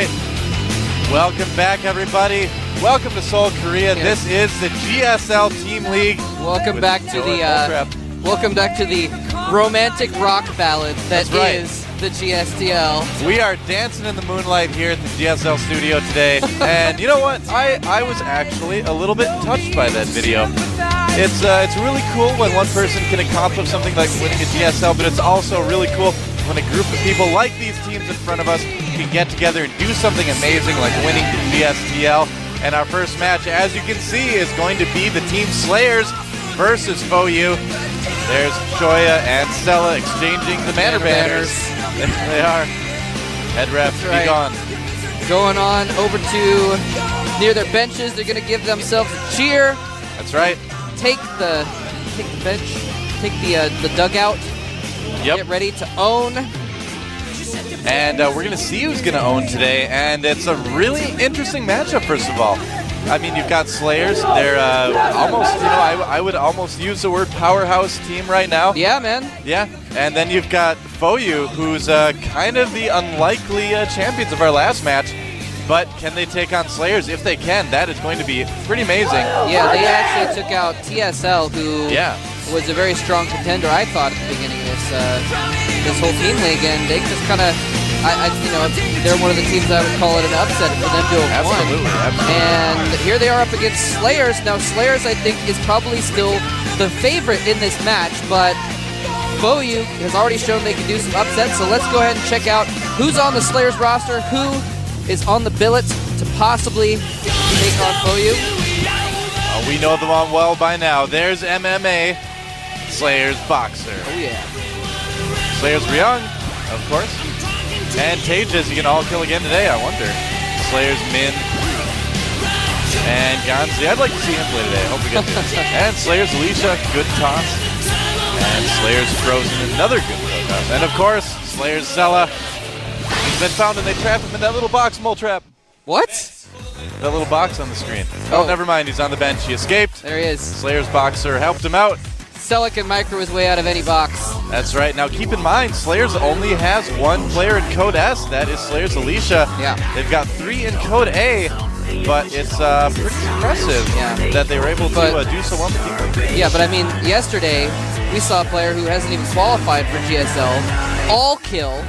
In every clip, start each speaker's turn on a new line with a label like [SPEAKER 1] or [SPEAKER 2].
[SPEAKER 1] right. Welcome back, everybody. Welcome to Seoul, Korea.
[SPEAKER 2] Yes.
[SPEAKER 1] This is the GSL Team League.
[SPEAKER 2] Welcome back to the romantic rock ballad that is the GSTL.
[SPEAKER 1] We are dancing in the moonlight here at the GSL studio today. And you know what? I was actually a little bit touched by that video. It's really cool when one person can accomplish something like winning a GSL, but it's also really cool when a group of people like these teams in front of us can get together and do something amazing like winning the GSTL. And our first match, as you can see, is going to be the Team Slayers versus FOU. There's Choya and Stella exchanging the banner banners. There they are. Head ref, be gone.
[SPEAKER 2] Going on over to near their benches. They're going to give themselves a cheer.
[SPEAKER 1] That's right.
[SPEAKER 2] Take the bench. Take the dugout.
[SPEAKER 1] Yep.
[SPEAKER 2] Get ready to own.
[SPEAKER 1] And we're going to see who's going to own today. And it's a really interesting matchup, first of all. I mean, you've got Slayers. They're almost, I would almost use the word powerhouse team right now.
[SPEAKER 2] Yeah, man.
[SPEAKER 1] Yeah. And then you've got FOU, who's kind of the unlikely champions of our last match. But can they take on Slayers? If they can, that is going to be pretty amazing.
[SPEAKER 2] Yeah, they actually took out TSL, who was a very strong contender, I thought, at the beginning of this whole team league. And they just kind of, they're one of the teams I would call it an upset for them to have won.
[SPEAKER 1] Absolutely.
[SPEAKER 2] And here they are up against Slayers. Now, Slayers, I think, is probably still the favorite in this match, but FOU has already shown they can do some upsets. So let's go ahead and check out who's on the Slayers roster, who is on the billet to possibly take on FOU.
[SPEAKER 1] We know them all well by now. There's MMA, Slayers Boxer.
[SPEAKER 2] Oh, yeah.
[SPEAKER 1] Slayers Ryung, of course. And Tejas, you can all kill again today, I wonder. Slayers Min. And Ganzi, I'd like to see him play today. I hope we get there. And Slayers Alicia, good toss. And Slayers Frozen, another good toss. And of course, Slayers Zella. He's been found and they trap him in that little box, mole trap.
[SPEAKER 2] What?
[SPEAKER 1] That little box on the screen. Oh, never mind, he's on the bench. He escaped.
[SPEAKER 2] There he is.
[SPEAKER 1] Slayers Boxer helped him out.
[SPEAKER 2] Selic can micro his way out of any box.
[SPEAKER 1] That's right. Now keep in mind, Slayers only has one player in Code S. That is Slayers Alicia.
[SPEAKER 2] Yeah.
[SPEAKER 1] They've got 3 in Code A, but it's pretty impressive that they were able to do so well.
[SPEAKER 2] Yeah, but I mean, yesterday we saw a player who hasn't even qualified for GSL all kill.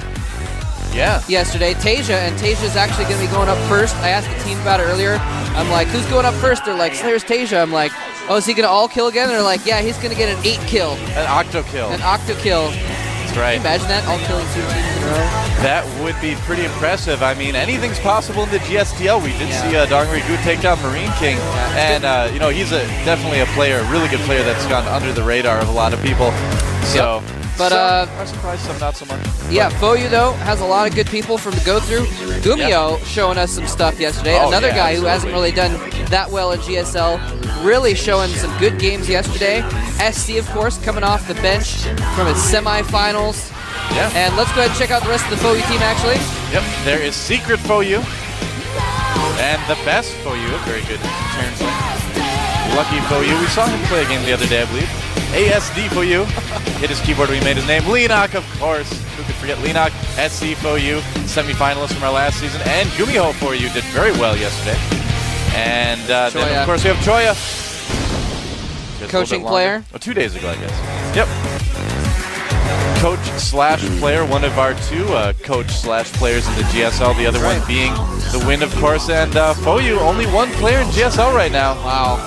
[SPEAKER 1] Yeah.
[SPEAKER 2] Yesterday, Tasia, and Tasia's actually going to be going up first. I asked the team about it earlier. I'm like, who's going up first? They're like, Slayers Tasia. I'm like, oh, is he going to all kill again? And they're like, yeah, he's going to get an 8 kill.
[SPEAKER 1] An octo kill.
[SPEAKER 2] An octo kill.
[SPEAKER 1] That's right.
[SPEAKER 2] Can you imagine that, all killing 2 teams in a row?
[SPEAKER 1] That would be pretty impressive. I mean, anything's possible in the GSTL. We did see Dongri Gu take down Marine King. And, he's definitely a player, a really good player that's gone under the radar of a lot of people. So...
[SPEAKER 2] But
[SPEAKER 1] some are surprised, some not so much.
[SPEAKER 2] Yeah, FOU, though, has a lot of good people from to go through. Gumio showing us some stuff yesterday. Another guy who hasn't really done that well at GSL, really showing some good games yesterday. SC, of course, coming off the bench from his semifinals.
[SPEAKER 1] Yeah.
[SPEAKER 2] And let's go ahead and check out the rest of the FOU team, actually.
[SPEAKER 1] Yep, there is Secret FOU and the best FOU. Very good turn play. Lucky FOU. We saw him play a game the other day, I believe. ASD FOU. Hit his keyboard when he made his name. Lenok, of course. Who could forget Lenok? SC FOU, semi-finalist from our last season. And Gumiho FOU did very well yesterday. And then, of course, we have Choya.
[SPEAKER 2] Coaching player.
[SPEAKER 1] 2 days ago, I guess. Yep. Coach/player, one of our 2 coach/players in the GSL, the other one being the win, of course, and FOU, only 1 player in GSL right now.
[SPEAKER 2] Wow.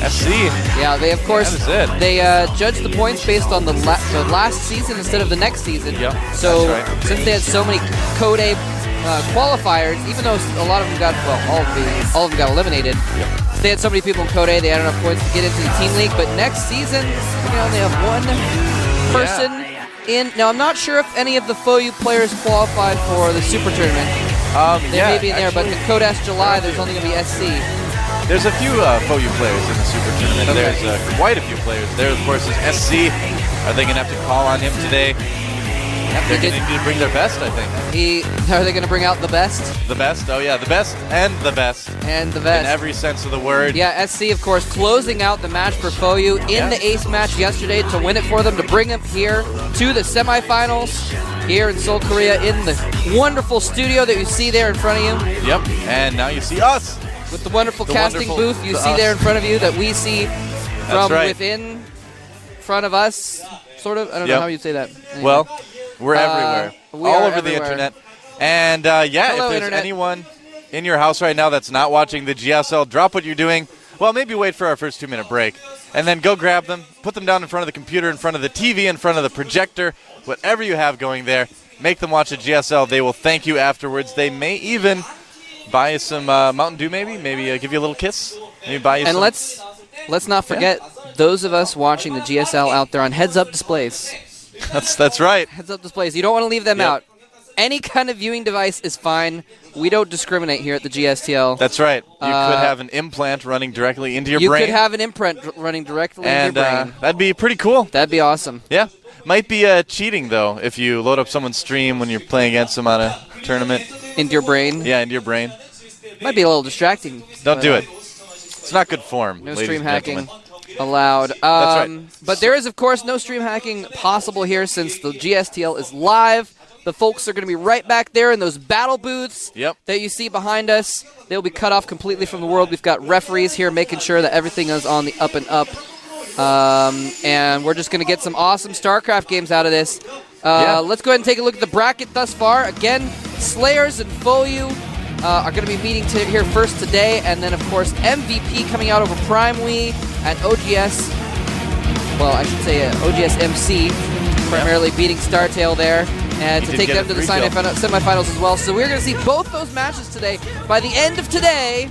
[SPEAKER 1] SC.
[SPEAKER 2] Yeah, they, of course,
[SPEAKER 1] that is it.
[SPEAKER 2] They judge the points based on the last season instead of the next season.
[SPEAKER 1] Yep,
[SPEAKER 2] so since they had so many Code A qualifiers, even though a lot of them got, all of them got eliminated, they had so many people in Code A, they had enough points to get into the team league, but next season, they only have 1 person in. Now, I'm not sure if any of the FOU players qualified for the Super Tournament. They may be in there, but the Code S July, there's only going to be SC.
[SPEAKER 1] There's a few FOU players in the Super Tournament. Okay. There's quite a few players. There, of course, is SC. Are they going to have to call on him today? They're going to need to bring their best, I think.
[SPEAKER 2] Are they going to bring out the best?
[SPEAKER 1] The best? Oh, yeah, the best and the best.
[SPEAKER 2] And the best.
[SPEAKER 1] In every sense of the word.
[SPEAKER 2] Yeah, SC, of course, closing out the match for FOU in the ace match yesterday to win it for them, to bring them here to the semifinals here in Seoul, Korea, in the wonderful studio that you see there in front of you.
[SPEAKER 1] Yep, and now you see us.
[SPEAKER 2] With the wonderful casting booth you see there in front of you that we see from within front of us, sort of. I don't know how you'd say that. Anyway.
[SPEAKER 1] Well, we're everywhere. All over the internet. And
[SPEAKER 2] Hello,
[SPEAKER 1] if there's
[SPEAKER 2] internet.
[SPEAKER 1] anyone in your house right now that's not watching the GSL, drop what you're doing. Well, maybe wait for our first 2-minute break. And then go grab them, put them down in front of the computer, in front of the TV, in front of the projector, whatever you have going there. Make them watch a GSL. They will thank you afterwards. They may even buy you some Mountain Dew, maybe give you a little kiss. Maybe buy you some.
[SPEAKER 2] And let's not forget those of us watching the GSL out there on heads-up displays.
[SPEAKER 1] That's right.
[SPEAKER 2] Heads-up displays. You don't want to leave them out. Any kind of viewing device is fine. We don't discriminate here at the GSTL.
[SPEAKER 1] That's right. You could have an implant running directly into your brain.
[SPEAKER 2] You could have an imprint running directly into your brain.
[SPEAKER 1] That'd be pretty cool.
[SPEAKER 2] That'd be awesome.
[SPEAKER 1] Yeah. Might be cheating, though, if you load up someone's stream when you're playing against them on a tournament.
[SPEAKER 2] Into your brain?
[SPEAKER 1] Yeah, into your brain.
[SPEAKER 2] Might be a little distracting.
[SPEAKER 1] Don't do it. It's not good form.
[SPEAKER 2] No stream hacking allowed.
[SPEAKER 1] That's right.
[SPEAKER 2] But there is, of course, no stream hacking possible here since the GSTL is live. The folks are going to be right back there in those battle booths that you see behind us. They'll be cut off completely from the world. We've got referees here making sure that everything is on the up and up. And we're just going to get some awesome StarCraft games out of this. Let's go ahead and take a look at the bracket thus far. Again, Slayers and FOU are going to be meeting here first today. And then, of course, MVP coming out over Prime Wii and OGS. Well, I should say OGS MC, primarily beating StarTale there. And to take them to the semifinals as well. So we're going to see both those matches today. By the end of today,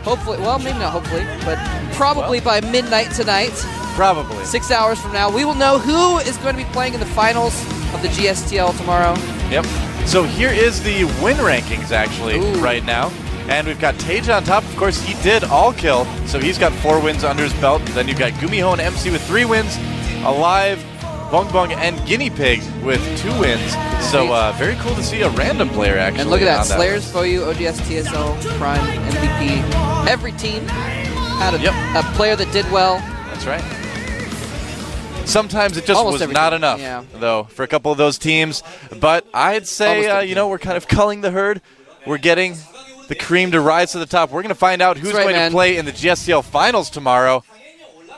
[SPEAKER 2] hopefully, well, maybe not hopefully, but probably by midnight tonight.
[SPEAKER 1] Probably.
[SPEAKER 2] 6 hours from now, we will know who is going to be playing in the finals of the GSTL tomorrow.
[SPEAKER 1] Yep. So here is the win rankings, actually, right now. And we've got Teja on top. Of course, he did all kill, so he's got 4 wins under his belt. Then you've got Gumiho and MC with 3 wins. Alive, Bong Bong, and Guinea Pig with 2 wins. So very cool to see a random player actually.
[SPEAKER 2] And look at that, Slayers, FOU, OGS, TSL, Prime, MVP. Every team had a player that did well.
[SPEAKER 1] That's right. Sometimes it just was not enough, though, for a couple of those teams. But I'd say, we're kind of culling the herd. We're getting the cream to rise to the top. We're going to find out who's going to play in the GSTL finals tomorrow.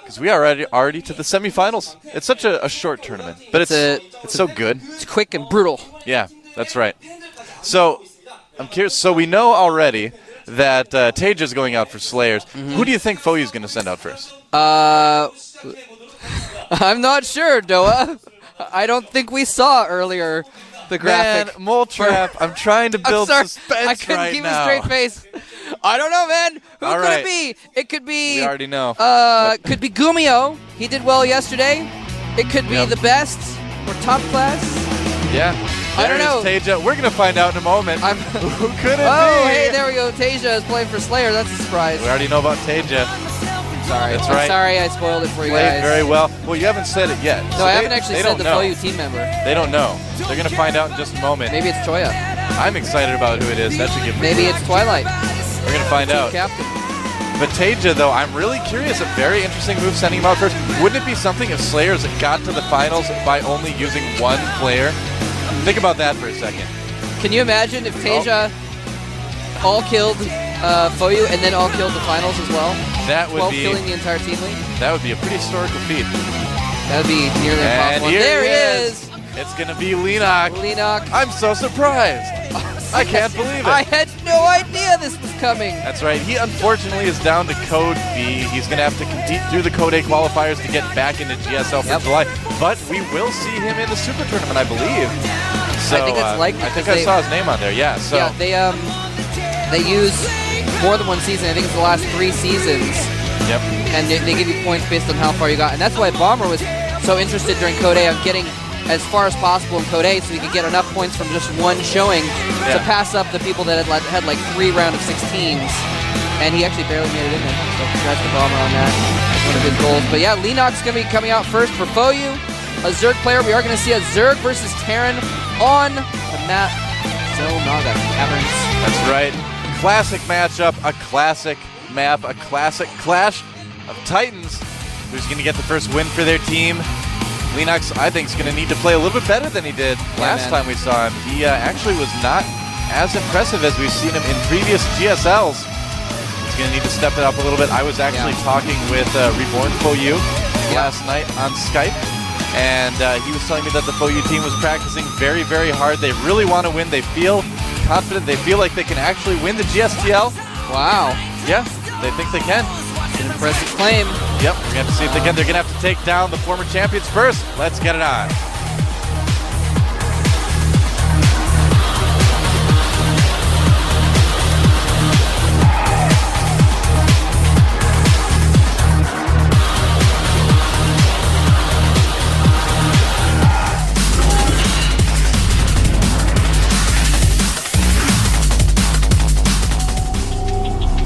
[SPEAKER 1] Because we are already to the semifinals. It's such a short tournament, but it's so good.
[SPEAKER 2] It's quick and brutal.
[SPEAKER 1] Yeah, that's right. So I'm curious. So we know already that Teja's going out for Slayers. Who do you think FOU is going to send out first?
[SPEAKER 2] I'm not sure, Doa. I don't think we saw earlier the graphic.
[SPEAKER 1] Man, Mole Trap, I'm trying to build suspense right now.
[SPEAKER 2] I couldn't keep a straight face. I don't know, man. Who could it be? It could be...
[SPEAKER 1] We already know.
[SPEAKER 2] Could be Gumiho. He did well yesterday. It could be the best or top class.
[SPEAKER 1] Yeah.
[SPEAKER 2] I don't know.
[SPEAKER 1] Teja. We're going to find out in a moment. Who could it be?
[SPEAKER 2] Oh, hey, there we go. Teja is playing for Slayer. That's a surprise.
[SPEAKER 1] We already know about Teja.
[SPEAKER 2] Sorry.
[SPEAKER 1] That's right.
[SPEAKER 2] Sorry I spoiled it for you
[SPEAKER 1] Played
[SPEAKER 2] guys.
[SPEAKER 1] very well. Well, you haven't said it yet.
[SPEAKER 2] No, I haven't actually said the FOU team member.
[SPEAKER 1] They don't know. They're going to find out in just a moment.
[SPEAKER 2] Maybe it's Choya.
[SPEAKER 1] I'm excited about who it is. That should give me
[SPEAKER 2] Maybe it's Twilight.
[SPEAKER 1] We're going to find out.
[SPEAKER 2] Captain.
[SPEAKER 1] But Teja, though, I'm really curious. A very interesting move sending him out first. Wouldn't it be something if Slayers got to the finals by only using 1 player? Think about that for a second.
[SPEAKER 2] Can you imagine if Teja all killed FOU and then all killed the finals as well?
[SPEAKER 1] That would be
[SPEAKER 2] killing the entire team league.
[SPEAKER 1] That would be a pretty historical feat.
[SPEAKER 2] That would be nearly impossible.
[SPEAKER 1] And
[SPEAKER 2] there he is.
[SPEAKER 1] It's gonna be Leenock. I'm so surprised. I can't believe it.
[SPEAKER 2] I had no idea this was coming.
[SPEAKER 1] That's right. He unfortunately is down to Code B. He's gonna have to compete through the Code A qualifiers to get back into GSL for July. But we will see him in the Super Tournament, I believe. So
[SPEAKER 2] I think it's likely.
[SPEAKER 1] I think I saw his name on there. Yeah. So
[SPEAKER 2] yeah, they use more than 1 season. I think it's the last 3 seasons.
[SPEAKER 1] Yep.
[SPEAKER 2] And they give you points based on how far you got. And that's why Bomber was so interested during Code A on getting as far as possible in Code A so he could get enough points from just 1 showing to pass up the people that had like 3 round of 16s. And he actually barely made it in there. So congrats to Bomber on that. That's one of his goals. But yeah, Leenock's going to be coming out first for FOU. a Zerg player. We are going to see a Zerg versus Terran on the map. Zelnaga Caverns.
[SPEAKER 1] That's right. Classic matchup, a classic map, a classic clash of Titans. Who's going to get the first win for their team? Leanox, I think, is going to need to play a little bit better than he did last time we saw him. He actually was not as impressive as we've seen him in previous GSLs. He's going to need to step it up a little bit. I was actually talking with Reborn FOU last night on Skype, and he was telling me that the FOU team was practicing very, very hard. They really want to win. They feel confident. They feel like they can actually win the GSTL.
[SPEAKER 2] Wow.
[SPEAKER 1] Yeah, they think they can.
[SPEAKER 2] An impressive claim.
[SPEAKER 1] Yep, we're going to have to see if they can. They're going to have to take down the former champions first. Let's get it on.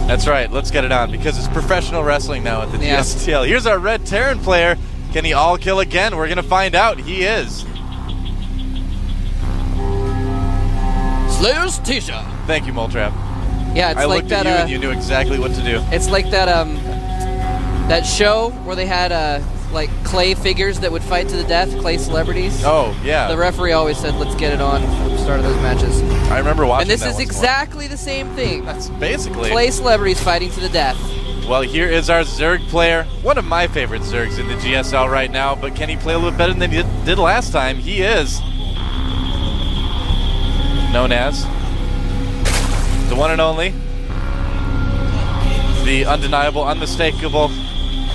[SPEAKER 1] That's right, let's get it on, because it's professional wrestling now at the GSTL. Here's our red Terran player. Can he all kill again? We're going to find out. He is.
[SPEAKER 2] Slayer's Tisha.
[SPEAKER 1] Thank you, Moltrap.
[SPEAKER 2] Yeah, it's
[SPEAKER 1] I
[SPEAKER 2] like
[SPEAKER 1] looked
[SPEAKER 2] that.
[SPEAKER 1] At you and you knew exactly what to do.
[SPEAKER 2] It's like that that show where they had like clay figures that would fight to the death, clay celebrities.
[SPEAKER 1] Oh, yeah.
[SPEAKER 2] The referee always said, "Let's get it on" at the start of those matches.
[SPEAKER 1] I remember watching
[SPEAKER 2] and this
[SPEAKER 1] that
[SPEAKER 2] is
[SPEAKER 1] once
[SPEAKER 2] exactly the same thing.
[SPEAKER 1] That's basically
[SPEAKER 2] clay celebrities fighting to the death.
[SPEAKER 1] Well, here is our Zerg player. One of my favorite Zergs in the GSL right now, but can he play a little bit better than he did last time? He is known as the one and only, the undeniable, unmistakable,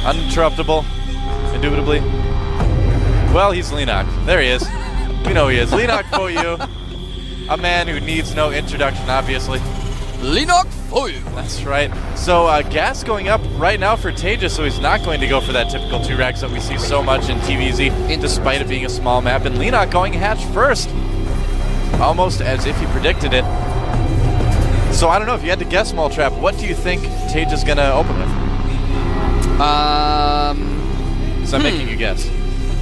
[SPEAKER 1] uninterruptible, indubitably. Well, he's Leanox. There he is. We know he is. Leanox FOU, a man who needs no introduction, obviously.
[SPEAKER 2] Leanox FOU.
[SPEAKER 1] That's right. So gas going up right now for Tejas, so he's not going to go for that typical 2 racks that we see so much in TVZ, despite it being a small map. And Leanox going hatch first, almost as if he predicted it. So I don't know, if you had to guess, Moltrap, what do you think Tejas is going to open with? So I'm making you guess.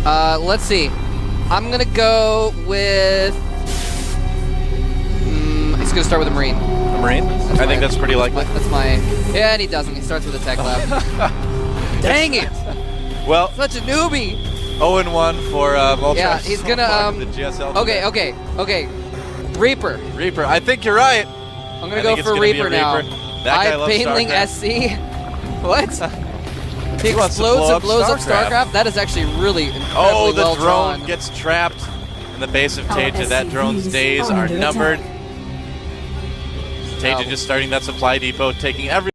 [SPEAKER 2] Let's see. I'm going to go with... he's going to start with a Marine.
[SPEAKER 1] A Marine? I think that's pretty likely.
[SPEAKER 2] That's my... Yeah, and he doesn't. He starts with a Tech Lab. Dang it!
[SPEAKER 1] Well,
[SPEAKER 2] such a newbie!
[SPEAKER 1] 0-1 for Moltrap.
[SPEAKER 2] Yeah, he's going to...
[SPEAKER 1] the GSL
[SPEAKER 2] Okay. Reaper.
[SPEAKER 1] Reaper. I think you're right.
[SPEAKER 2] I'm going to go for Reaper now.
[SPEAKER 1] That guy loves
[SPEAKER 2] Baneling
[SPEAKER 1] StarCraft.
[SPEAKER 2] SC. What? He explodes and blows up StarCraft? That is actually really incredibly well drawn.
[SPEAKER 1] Oh, the drone gets trapped in the base of Teja. That drone's days are numbered. Teja just starting that supply depot, taking every